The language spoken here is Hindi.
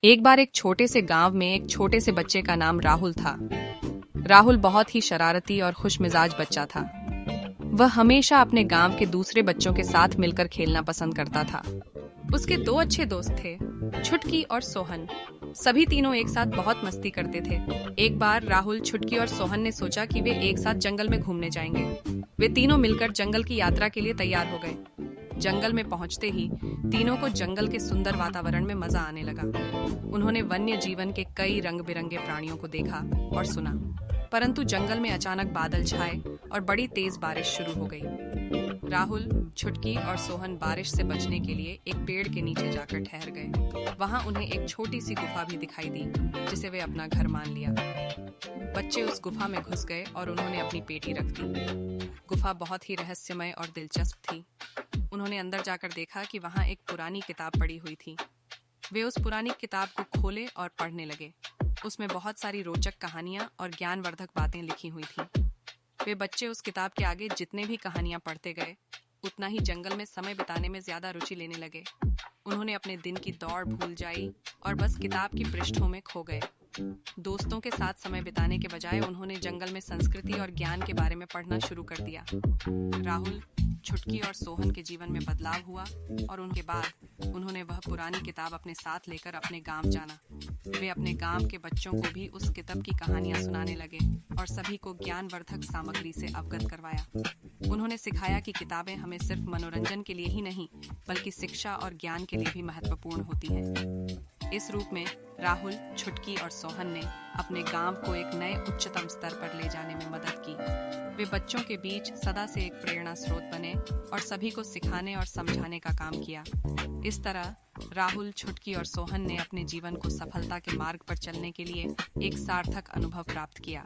एक बार एक छोटे से गांव में एक छोटे से बच्चे का नाम राहुल था। राहुल बहुत ही शरारती और खुशमिजाज बच्चा था। वह हमेशा अपने गांव के दूसरे बच्चों के साथ मिलकर खेलना पसंद करता था। उसके दो अच्छे दोस्त थे, छुटकी और सोहन। सभी तीनों एक साथ बहुत मस्ती करते थे। एक बार राहुल, छुटकी और सोहन ने सोचा कि वे एक साथ जंगल में घूमने जाएंगे। वे तीनों मिलकर जंगल की यात्रा के लिए तैयार हो गए। जंगल में पहुंचते ही तीनों को जंगल के सुंदर वातावरण में मजा आने लगा। उन्होंने वन्य जीवन के कई रंग बिरंगे प्राणियों को देखा और सुना। परंतु जंगल में अचानक बादल छाए और बड़ी तेज बारिश शुरू हो गई। राहुल, छुटकी और सोहन बारिश से बचने के लिए एक पेड़ के नीचे जाकर ठहर गए। वहां उन्हें एक छोटी सी गुफा भी दिखाई दी, जिसे वे अपना घर मान लिया। बच्चे उस गुफा में घुस गए और उन्होंने अपनी पेटी रख दी। गुफा बहुत ही रहस्यमय और दिलचस्प थी। उन्होंने अंदर जाकर देखा कि वहां एक पुरानी किताब पड़ी हुई थी। वे उस पुरानी किताब को खोले और पढ़ने लगे। उसमें बहुत सारी रोचक कहानियां और ज्ञानवर्धक बातें लिखी हुई थीं। वे बच्चे उस किताब के आगे जितने भी कहानियां पढ़ते गए, उतना ही जंगल में समय बिताने में ज्यादा रुचि लेने लगे। उन्होंने अपने दिन की दौड़ भूल जाई और बस किताब की पृष्ठों में खो गए। दोस्तों के साथ समय बिताने के बजाय उन्होंने जंगल में संस्कृति और ज्ञान के बारे में पढ़ना शुरू कर दिया। राहुल, छुटकी और सोहन के जीवन में बदलाव हुआ और उनके बाद उन्होंने वह पुरानी किताब अपने साथ लेकर अपने गांव जाना। वे अपने गांव के बच्चों को भी उस किताब की कहानियां सुनाने लगे और सभी को ज्ञानवर्धक सामग्री से अवगत करवाया। उन्होंने सिखाया कि किताबें हमें सिर्फ मनोरंजन के लिए ही नहीं, बल्कि शिक्षा और ज्ञान के लिए भी महत्वपूर्ण होती हैं। इस रूप में राहुल, छुटकी और सोहन ने अपने गांव को एक नए उच्चतम स्तर पर ले जाने में मदद की। वे बच्चों के बीच सदा से एक प्रेरणा स्रोत बने और सभी को सिखाने और समझाने का काम किया। इस तरह राहुल, छुटकी और सोहन ने अपने जीवन को सफलता के मार्ग पर चलने के लिए एक सार्थक अनुभव प्राप्त किया।